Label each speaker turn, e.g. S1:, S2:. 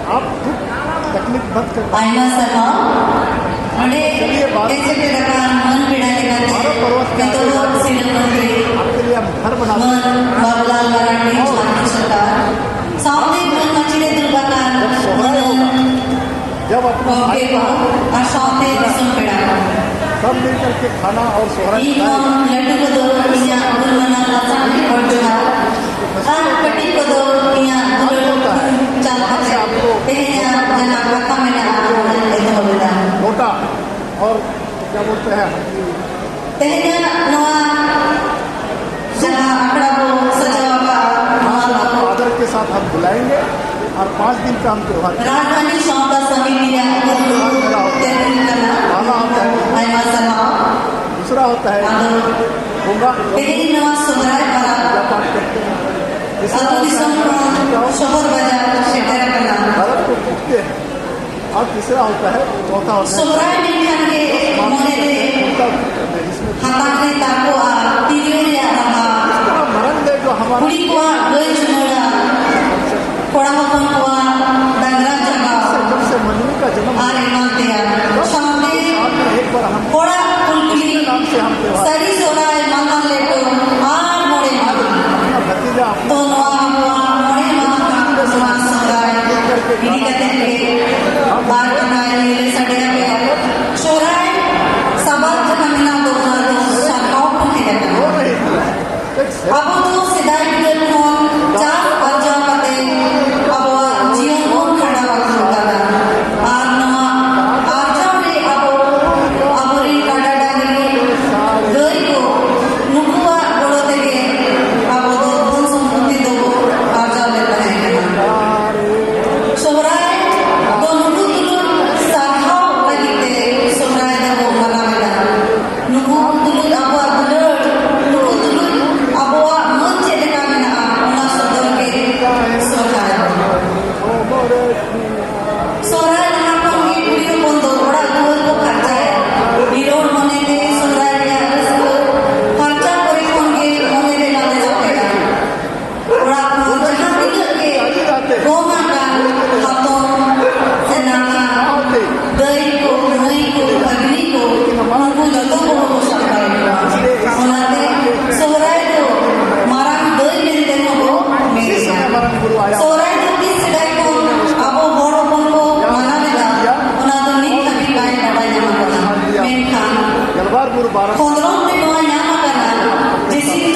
S1: आप तकलीफ मत कर।
S2: Ayma sama, ade ऐसे प्रकार मन पिड़ाने का पितौर सीधे मंत्री,
S1: आपके लिए हम घर बना
S2: मन बाबूलाल मराठी छात्र सरकार, सामने मन मचले दुर्बाकार,
S1: जब अपना
S2: ओके को आशाते सुन पिड़ा,
S1: सब मिलकर के खाना और सोहराय
S2: लड्डू को दो इया गुलमना लासान और जुहा, पट्टी को दो इया चाल खाते, तेरे जना पक्का में ना
S1: मोटा और क्या बोलते हैं
S2: तेरे नवा जना आकड़ा को सजावा का
S1: आदर के साथ हम बुलाएंगे और 5 दिन का हम त्योहार
S2: राजधानी सौदा समिति या
S1: दूसरा होता है होगा
S2: तेरी नवा सुधराए वाला
S1: पाठ करते हैं
S2: सतो दिसम शहर बाजार शेटर करना
S1: भारत को पूछते हैं और तीसरा होता है चौथा होता है
S2: सुधराए मिलकर के मोने दे हाथाने ताको आ तीरियों या रहा
S1: मरण दे जो हमारा
S2: कुड़ी को गए चुनोड़ा कोड़ा होता